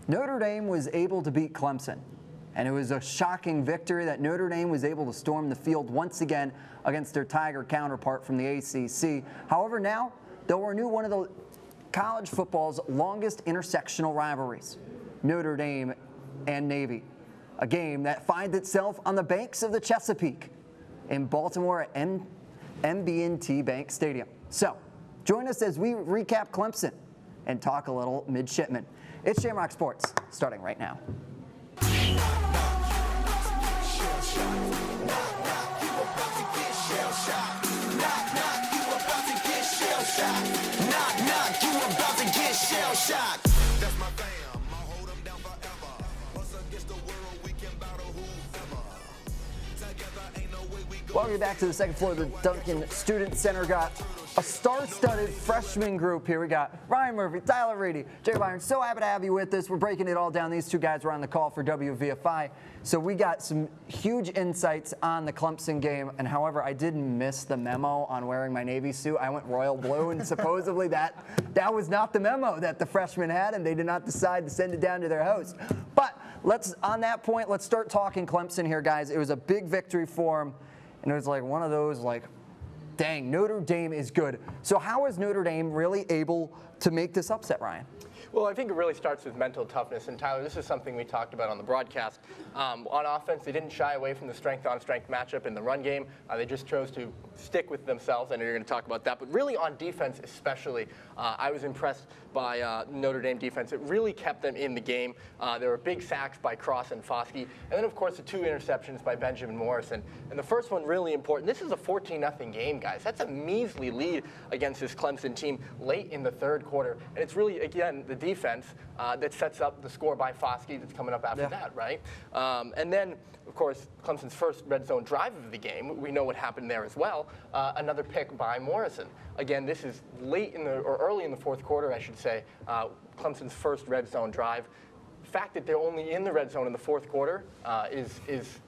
Notre Dame was able to beat Clemson, and it was a shocking victory that Notre Dame was able to storm the field once again against their Tiger counterpart from the ACC. However, now they'll renew one of the college football's longest intersectional rivalries, Notre Dame and Navy, a game that finds itself on the banks of the Chesapeake in Baltimore at M&T Bank Stadium. So, join us as we recap Clemson and talk a little midshipmen. It's Shamrock Sports, starting right now. Welcome back to the second floor of the Duncan Student Center. Got a star-studded freshman group here. We got Ryan Murphy, Tyler Reidy, Jay Byron. So happy to have you with us. We're breaking it all down. These two guys were on the call for WVFI. So we got some huge insights on the Clemson game. And however, I did miss the memo on wearing my Navy suit. I went royal blue, and supposedly that was not the memo that the freshmen had, and they did not decide to send it down to their host. But on that point, let's start talking Clemson here, guys. It was a big victory for them. And it was like one of those, like, dang, Notre Dame is good. So how is Notre Dame really able to make this upset, Ryan? Well, I think it really starts with mental toughness. And, Tyler, this is something we talked about on the broadcast. On offense, they didn't shy away from the strength-on-strength matchup in the run game. They just chose to stick with themselves. I know you're going to talk about that. But really on defense especially, I was impressed by Notre Dame defense. It really kept them in the game. There were big sacks by Cross and Foskey. And then, of course, the two interceptions by Benjamin Morrison. And the first one really important. This is a 14-0 game, guys. That's a measly lead against this Clemson team late in the third quarter. And it's really, again, the defense that sets up the score by Foskey that's coming up after that, right? And then, of course, Clemson's first red zone drive of the game. We know what happened there as well. Another pick by Morrison. Again, this is early in the fourth quarter, I should say. Clemson's first red zone drive. The fact that they're only in the red zone in the fourth quarter is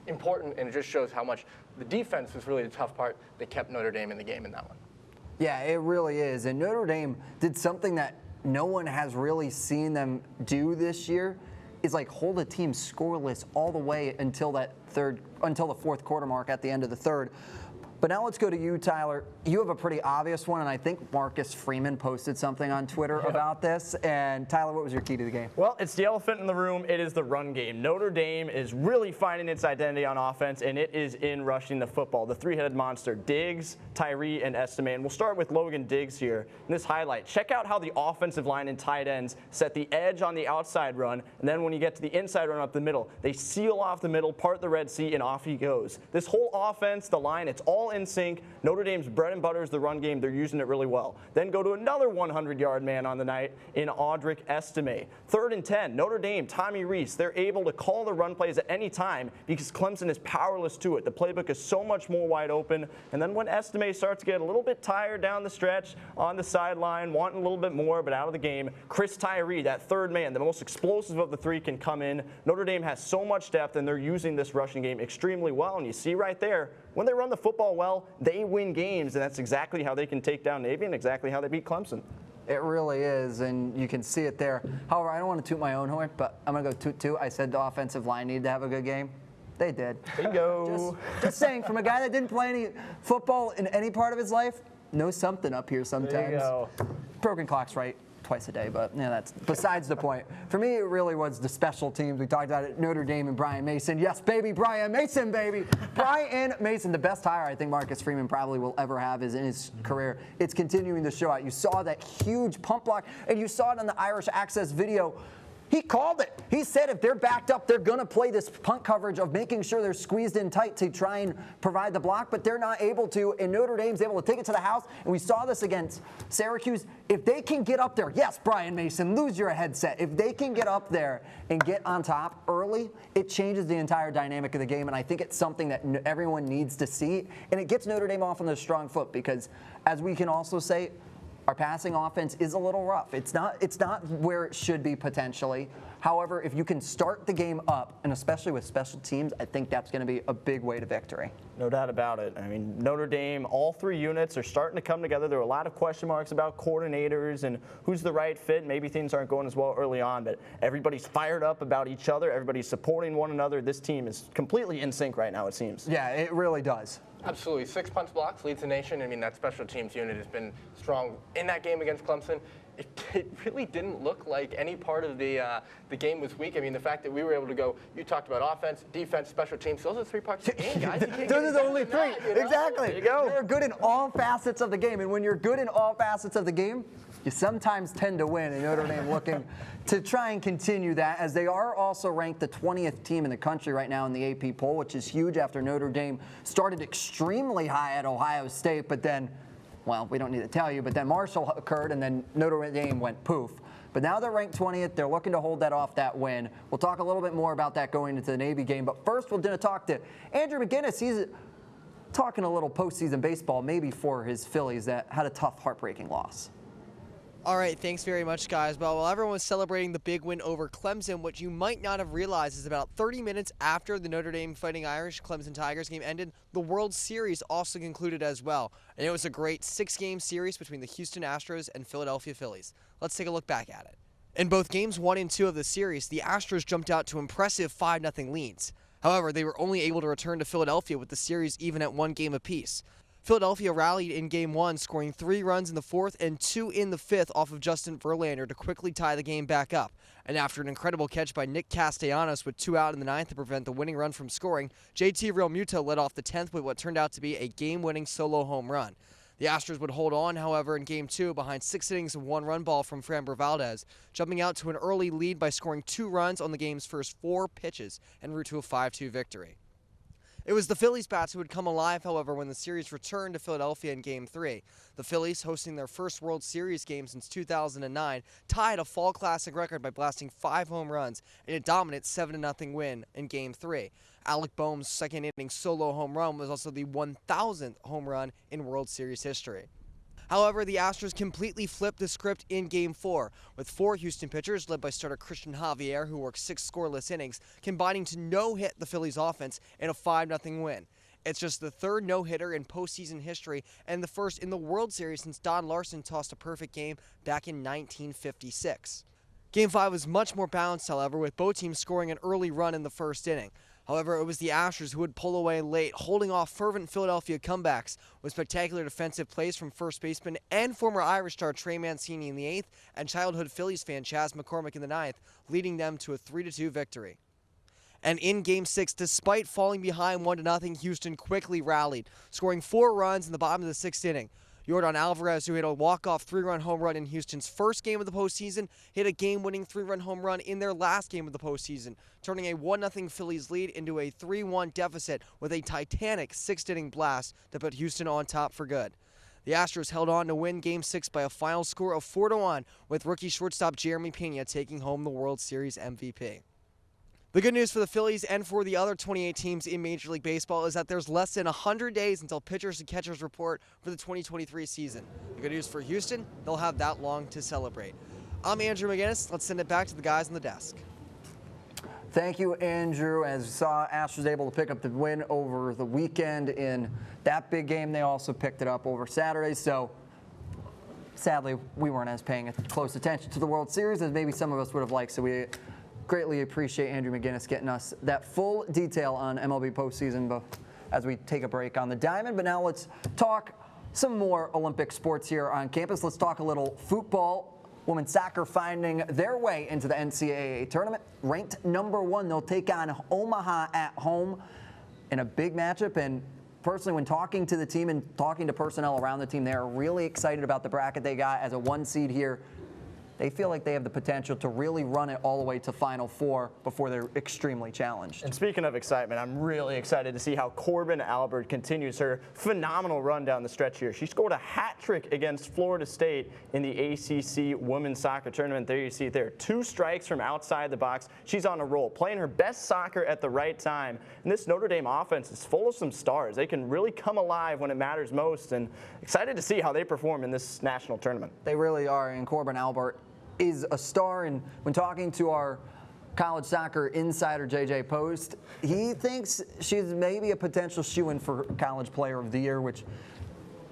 important, and it just shows how much the defense was really the tough part that kept Notre Dame in the game in that one. Yeah, it really is. And Notre Dame did something that no one has really seen them do this year, is like hold a team scoreless all the way until the fourth quarter mark at the end of the third. But now let's go to you, Tyler. You have a pretty obvious one, and I think Marcus Freeman posted something on Twitter about this. And Tyler, what was your key to the game? Well, it's the elephant in the room. It is the run game. Notre Dame is really finding its identity on offense, and it is in rushing the football. The three-headed monster, Diggs, Tyree, and Estime. And we'll start with Logan Diggs here in this highlight. Check out how the offensive line and tight ends set the edge on the outside run, and then when you get to the inside run up the middle, they seal off the middle, part the Red Sea, and off he goes. This whole offense, the line, it's all in sync. Notre Dame's bread and butter is the run game. They're using it really well. Then go to another 100-yard man on the night in Audric Estime. 3rd and 10, Notre Dame, Tommy Rees, they're able to call the run plays at any time because Clemson is powerless to it. The playbook is so much more wide open. And then when Estime starts to get a little bit tired down the stretch on the sideline, wanting a little bit more, but out of the game, Chris Tyree, that third man, the most explosive of the three, can come in. Notre Dame has so much depth, and they're using this rushing game extremely well. And you see right there, when they run the football well, they win games, and that's exactly how they can take down Navy and exactly how they beat Clemson. It really is, and you can see it there. However, I don't want to toot my own horn, but I'm going to go toot too. I said the offensive line needed to have a good game. They did. There you go. Just saying, from a guy that didn't play any football in any part of his life, knows something up here sometimes. There you go. Broken clock's right twice a day, but yeah, that's besides the point. For me, it really was the special teams. We talked about it, Notre Dame and Brian Mason. Yes, baby, Brian Mason, baby. Brian Mason, the best hire I think Marcus Freeman probably will ever have is in his career. It's continuing to show out. You saw that huge pump block, and you saw it on the Irish Access video. He called it. He said if they're backed up, they're going to play this punt coverage of making sure they're squeezed in tight to try and provide the block, but they're not able to, and Notre Dame's able to take it to the house, and we saw this against Syracuse. If they can get up there, yes, Brian Mason, lose your headset. If they can get up there and get on top early, it changes the entire dynamic of the game, and I think it's something that everyone needs to see, and it gets Notre Dame off on the strong foot because, as we can also say, our passing offense is a little rough. It's not where it should be potentially. However, if you can start the game up, and especially with special teams, I think that's going to be a big way to victory. No doubt about it. I mean, Notre Dame, all 3 units are starting to come together. There were a lot of question marks about coordinators and who's the right fit. Maybe things aren't going as well early on, but everybody's fired up about each other. Everybody's supporting one another. This team is completely in sync right now, it seems. Yeah, it really does. Absolutely. 6 punch blocks, leads the nation. I mean, that special teams unit has been strong in that game against Clemson. It really didn't look like any part of the game was weak. I mean, the fact that we were able to go, you talked about offense, defense, special teams. Those are 3 parts of the game, guys. Those are the only 3. Exactly. There you go. You're good in all facets of the game. And when you're good in all facets of the game, you sometimes tend to win. And Notre Dame looking to try and continue that, as they are also ranked the 20th team in the country right now in the AP poll, which is huge after Notre Dame started extremely high at Ohio State, but then, well, we don't need to tell you, but then Marshall occurred, and then Notre Dame went poof. But now they're ranked 20th. They're looking to hold that off, that win. We'll talk a little bit more about that going into the Navy game. But first, we're going to talk to Andrew McGuinness. He's talking a little postseason baseball, maybe for his Phillies that had a tough, heartbreaking loss. All right, thanks very much, guys. Well, while everyone was celebrating the big win over Clemson, what you might not have realized is about 30 minutes after the Notre Dame Fighting Irish Clemson Tigers game ended, the World Series also concluded as well. And it was a great 6-game series between the Houston Astros and Philadelphia Phillies. Let's take a look back at it. In both games 1 and 2 of the series, the Astros jumped out to impressive 5-0 leads. However, they were only able to return to Philadelphia with the series even at 1 game apiece. Philadelphia rallied in Game 1, scoring 3 runs in the 4th and 2 in the 5th off of Justin Verlander to quickly tie the game back up. And after an incredible catch by Nick Castellanos with 2 out in the 9th to prevent the winning run from scoring, JT Realmuto led off the 10th with what turned out to be a game-winning solo home run. The Astros would hold on, however, in Game 2 behind 6 innings of 1-run ball from Framber Valdez, jumping out to an early lead by scoring 2 runs on the game's first 4 pitches en route to a 5-2 victory. It was the Phillies bats who would come alive, however, when the series returned to Philadelphia in Game 3. The Phillies, hosting their first World Series game since 2009, tied a Fall Classic record by blasting 5 home runs in a dominant 7-0 win in Game 3. Alec Boehm's second-inning solo home run was also the 1,000th home run in World Series history. However, the Astros completely flipped the script in Game 4, with 4 Houston pitchers, led by starter Christian Javier, who worked 6 scoreless innings, combining to no-hit the Phillies' offense in a 5-0 win. It's just the 3rd no-hitter in postseason history and the 1st in the World Series since Don Larson tossed a perfect game back in 1956. Game 5 was much more balanced, however, with both teams scoring an early run in the 1st inning. However, it was the Astros who would pull away late, holding off fervent Philadelphia comebacks with spectacular defensive plays from first baseman and former Irish star Trey Mancini in the 8th and childhood Phillies fan Chas McCormick in the 9th, leading them to a 3-2 victory. And in Game 6, despite falling behind 1-0, Houston quickly rallied, scoring 4 runs in the bottom of the 6th inning. Yordan Alvarez, who hit a walk-off 3-run home run in Houston's first game of the postseason, hit a game-winning 3-run home run in their last game of the postseason, turning a 1-0 Phillies lead into a 3-1 deficit with a titanic 6th-inning blast to put Houston on top for good. The Astros held on to win Game 6 by a final score of 4-1, with rookie shortstop Jeremy Pena taking home the World Series MVP. The good news for the Phillies and for the other 28 teams in Major League Baseball is that there's less than 100 days until pitchers and catchers report for the 2023 season. The good news for Houston, they'll have that long to celebrate. I'm Andrew McGuinness. Let's send it back to the guys on the desk. Thank you, Andrew. As you saw, Astros able to pick up the win over the weekend in that big game. They also picked it up over Saturday. So sadly, we weren't as paying close attention to the World Series as maybe some of us would have liked. So we greatly appreciate Andrew McGuinness getting us that full detail on MLB postseason as we take a break on the diamond. But now let's talk some more Olympic sports here on campus. Let's talk a little football. Women's soccer finding their way into the NCAA tournament. Ranked #1, they'll take on Omaha at home in a big matchup. And personally, when talking to the team and talking to personnel around the team, they're really excited about the bracket they got as a 1 seed here. they feel like they have the potential to really run it all the way to Final Four before they're extremely challenged. And speaking of excitement, I'm really excited to see how Corbin Albert continues her phenomenal run down the stretch here. She scored a hat trick against Florida State in the ACC women's soccer tournament. There you see it there. 2 strikes from outside the box. She's on a roll, playing her best soccer at the right time. And this Notre Dame offense is full of some stars. They can really come alive when it matters most, and excited to see how they perform in this national tournament. They really are, and Corbin Albert is a star. And when talking to our college soccer insider, JJ Post, he thinks she's maybe a potential shoo-in for College Player of the Year, which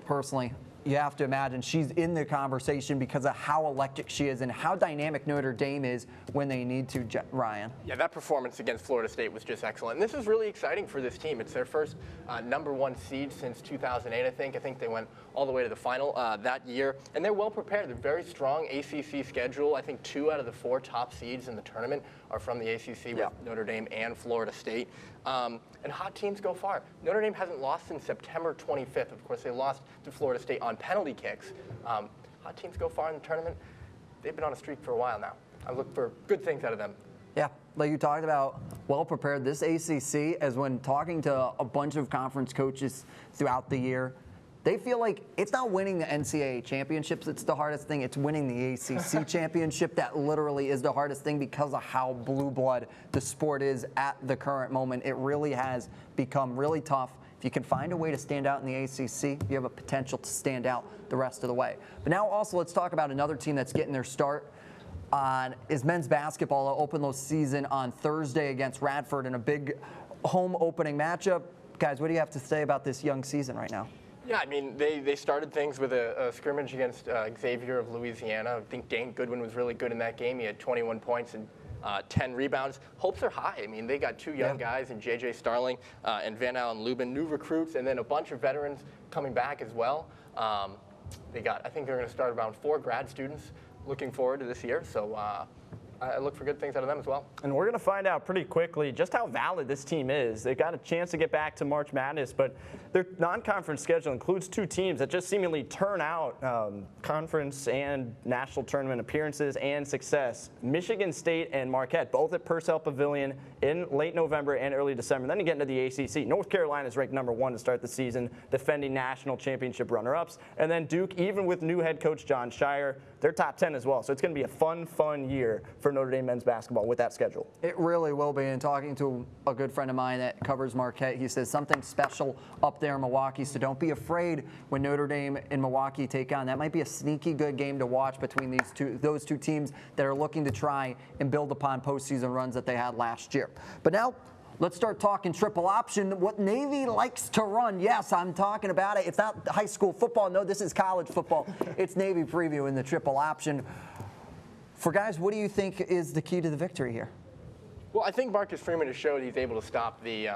personally, you have to imagine she's in the conversation because of how electric she is and how dynamic Notre Dame is when they need to, Ryan. Yeah, that performance against Florida State was just excellent. And this is really exciting for this team. It's their first #1 seed since 2008, I think. I think they went all the way to the final that year. And they're well prepared. They're very strong ACC schedule. I think 2 out of the 4 top seeds in the tournament are from the ACC with Notre Dame and Florida State. And hot teams go far. Notre Dame hasn't lost since September 25th. Of course, they lost to Florida State on penalty kicks. Hot teams go far in the tournament. They've been on a streak for a while now. I look for good things out of them. Yeah, like you talked about, well prepared. This ACC, as when talking to a bunch of conference coaches throughout the year, they feel like it's not winning the NCAA championships that's the hardest thing. It's winning the ACC championship that literally is the hardest thing because of how blue blood the sport is at the current moment. It really has become really tough. If you can find a way to stand out in the ACC, you have a potential to stand out the rest of the way. But now also let's talk about another team that's getting their start on is men's basketball. They'll open the season on Thursday against Radford in a big home opening matchup. Guys, what do you have to say about this young season right now? Yeah, I mean, they started things with a scrimmage against Xavier of Louisiana. I think Dane Goodwin was really good in that game. He had 21 points and 10 rebounds. Hopes are high. I mean, they got 2 young guys in J.J. Starling and Van Allen Lubin, new recruits, and then a bunch of veterans coming back as well. I think they're going to start around 4 grad students. Looking forward to this year. So I look for good things out of them as well. And we're going to find out pretty quickly just how valid this team is. They've got a chance to get back to March Madness, but their non-conference schedule includes 2 teams that just seemingly turn out conference and national tournament appearances and success. Michigan State and Marquette, both at Purcell Pavilion in late November and early December. Then you get into the ACC. North Carolina is ranked #1 to start the season, defending national championship runner-ups. And then Duke, even with new head coach John Shire, they're top 10 as well. So it's going to be a fun year for Notre Dame men's basketball with that schedule. It really will be. And talking to a good friend of mine that covers Marquette, he says something special up there in Milwaukee. So don't be afraid when Notre Dame and Milwaukee take on. That might be a sneaky good game to watch between those two teams that are looking to try and build upon postseason runs that they had last year. But now, let's start talking triple option. What Navy likes to run. Yes, I'm talking about it. It's not high school football. No, this is college football. It's Navy preview in the triple option. For guys, what do you think is the key to the victory here? Well, I think Marcus Freeman has showed he's able to stop the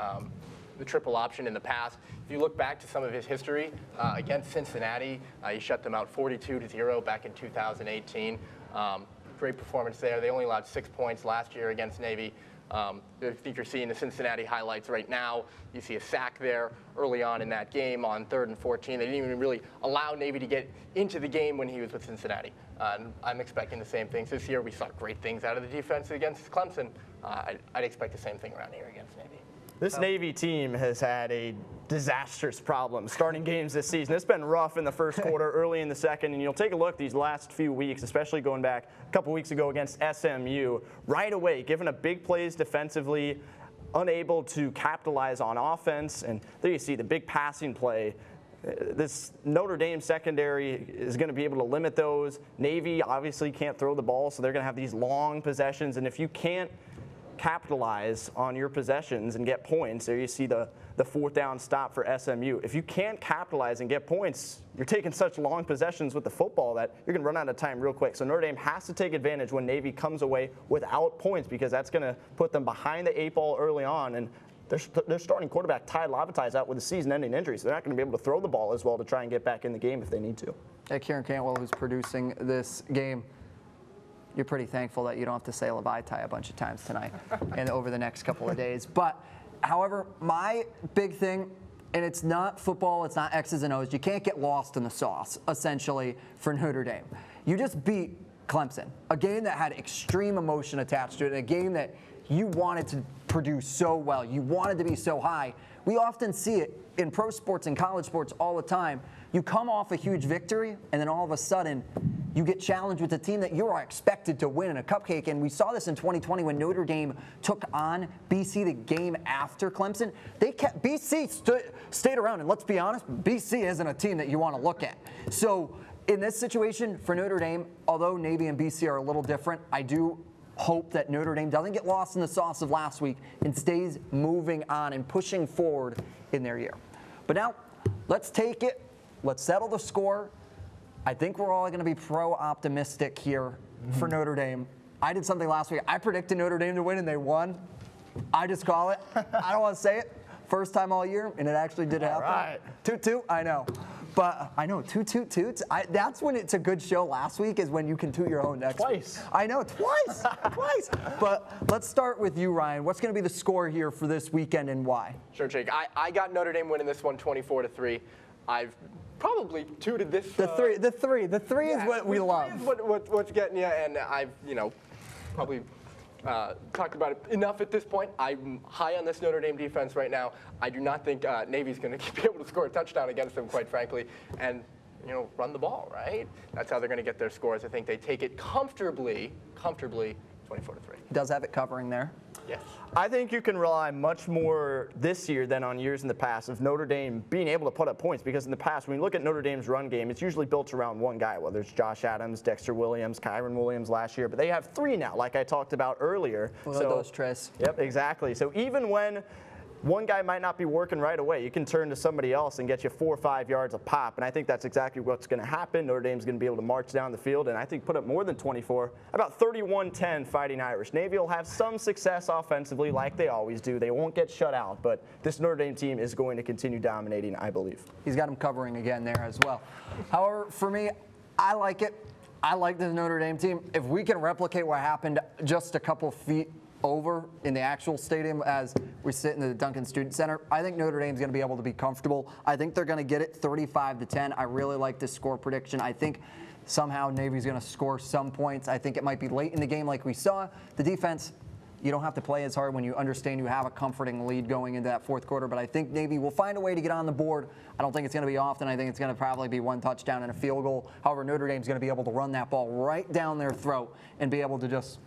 triple option in the past. If you look back to some of his history against Cincinnati, he shut them out 42-0 back in 2018. Great performance there. They only allowed 6 points last year against Navy. I think you're seeing the Cincinnati highlights right now. You see a sack there early on in that game on 3rd and 14. They didn't even really allow Navy to get into the game when he was with Cincinnati. I'm expecting the same things this year. We saw great things out of the defense against Clemson. I'd expect the same thing around here against Navy. This Navy team has had a disastrous problem starting games this season. It's been rough in the first quarter, early in the second, and you'll take a look these last few weeks, especially going back a couple weeks ago against SMU, right away, giving up big plays defensively, unable to capitalize on offense, and there you see the big passing play. This Notre Dame secondary is going to be able to limit those. Navy obviously can't throw the ball, so they're going to have these long possessions, and if you can't capitalize on your possessions and get points, there you see the 4th down stop for SMU. If you can't capitalize and get points, you're taking such long possessions with the football that you're going to run out of time real quick. So Notre Dame has to take advantage when Navy comes away without points, because that's going to put them behind the 8 ball early on. And their starting quarterback, Ty Lavatai's out with a season-ending injury, so they're not going to be able to throw the ball as well to try and get back in the game if they need to. Hey, Kieran Cantwell, who's producing this game, you're pretty thankful that you don't have to say Lavatai a bunch of times tonight and over the next couple of days. But, however, my big thing, and it's not football, it's not X's and O's, you can't get lost in the sauce, essentially, for Notre Dame. You just beat Clemson, a game that had extreme emotion attached to it, a game that you wanted to produce so well, you wanted to be so high. We often see it in pro sports and college sports all the time. You come off a huge victory, and then all of a sudden, you get challenged with a team that you are expected to win in a cupcake. And we saw this in 2020 when Notre Dame took on BC the game after Clemson. BC stayed around, and let's be honest, BC isn't a team that you want to look at. So in this situation for Notre Dame, although Navy and BC are a little different, I do hope that Notre Dame doesn't get lost in the sauce of last week and stays moving on and pushing forward in their year. But now, let's take it. Let's settle the score. I think we're all going to be pro-optimistic here for Notre Dame. I did something last week. I predicted Notre Dame to win, and they won. I just call it. I don't want to say it. First time all year, and it actually did happen. All right. 2-2, I know. But I know, 2-2-2. That's when it's a good show last week, is when you can toot your own next Twice. week. I know, twice. Twice. But let's start with you, Ryan. What's going to be the score here for this weekend, and why? Sure, Jake. I got Notre Dame winning this one 24-3. I've probably tooted this. The three is what we love. What's getting you, and I've probably talked about it enough at this point. I'm high on this Notre Dame defense right now. I do not think Navy's going to be able to score a touchdown against them, quite frankly, and run the ball. Right? That's how they're going to get their scores. I think they take it comfortably, 24-3. He does have it covering there. Yes. I think you can rely much more this year than on years in the past of Notre Dame being able to put up points, because in the past, when you look at Notre Dame's run game, it's usually built around one guy, whether it's Josh Adams, Dexter Williams, Kyron Williams last year, but they have three now, like I talked about earlier. Those Tris. Yep, exactly. So even when one guy might not be working right away, you can turn to somebody else and get you 4 or 5 yards a pop, and I think that's exactly what's going to happen. Notre Dame's going to be able to march down the field and I think put up more than 24, about 31-10 Fighting Irish. Navy will have some success offensively like they always do. They won't get shut out, but this Notre Dame team is going to continue dominating, I believe. He's got him covering again there as well. However, for me, I like it. I like this Notre Dame team. If we can replicate what happened just a couple feet over in the actual stadium as we sit in the Duncan Student Center, I think Notre Dame's going to be able to be comfortable. I think they're going to get it 35-10. I really like this score prediction. I think somehow Navy's going to score some points. I think it might be late in the game like we saw. The defense, you don't have to play as hard when you understand you have a comforting lead going into that fourth quarter, but I think Navy will find a way to get on the board. I don't think it's going to be often. I think it's going to probably be one touchdown and a field goal. However, Notre Dame's going to be able to run that ball right down their throat and be able to just,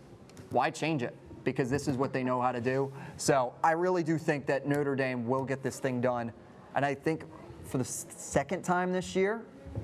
why change it? Because this is what they know how to do. So I really do think that Notre Dame will get this thing done. And I think for the second time this year,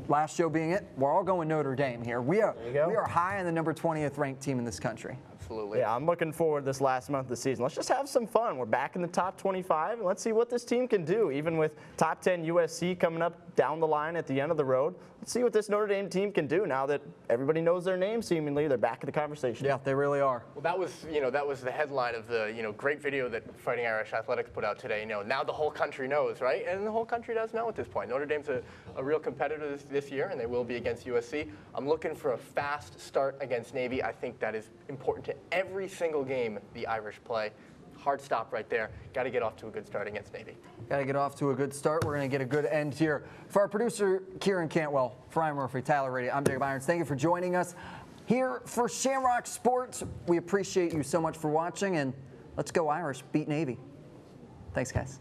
last show being it, we're all going Notre Dame here. We are high on the number 20th ranked team in this country. Absolutely. Yeah, I'm looking forward this last month of the season. Let's just have some fun. We're back in the top 25, and let's see what this team can do. Even with top 10 USC coming up down the line at the end of the road, let's see what this Notre Dame team can do now that everybody knows their name. Seemingly, they're back in the conversation. Yeah, they really are. Well, that was the headline of the great video that Fighting Irish Athletics put out today. Now the whole country knows, right? And the whole country does know at this point. Notre Dame's a real competitor this year, and they will be against USC. I'm looking for a fast start against Navy. I think that is important to every single game the Irish play. Hard stop right there. Got to get off to a good start against Navy. Got to get off to a good start. We're going to get a good end here. For our producer, Kieran Cantwell, for Ryan Murphy, Tyler Reidy, I'm Jacob Irons. Thank you for joining us here for Shamrock Sports. We appreciate you so much for watching, and let's go Irish beat Navy. Thanks, guys.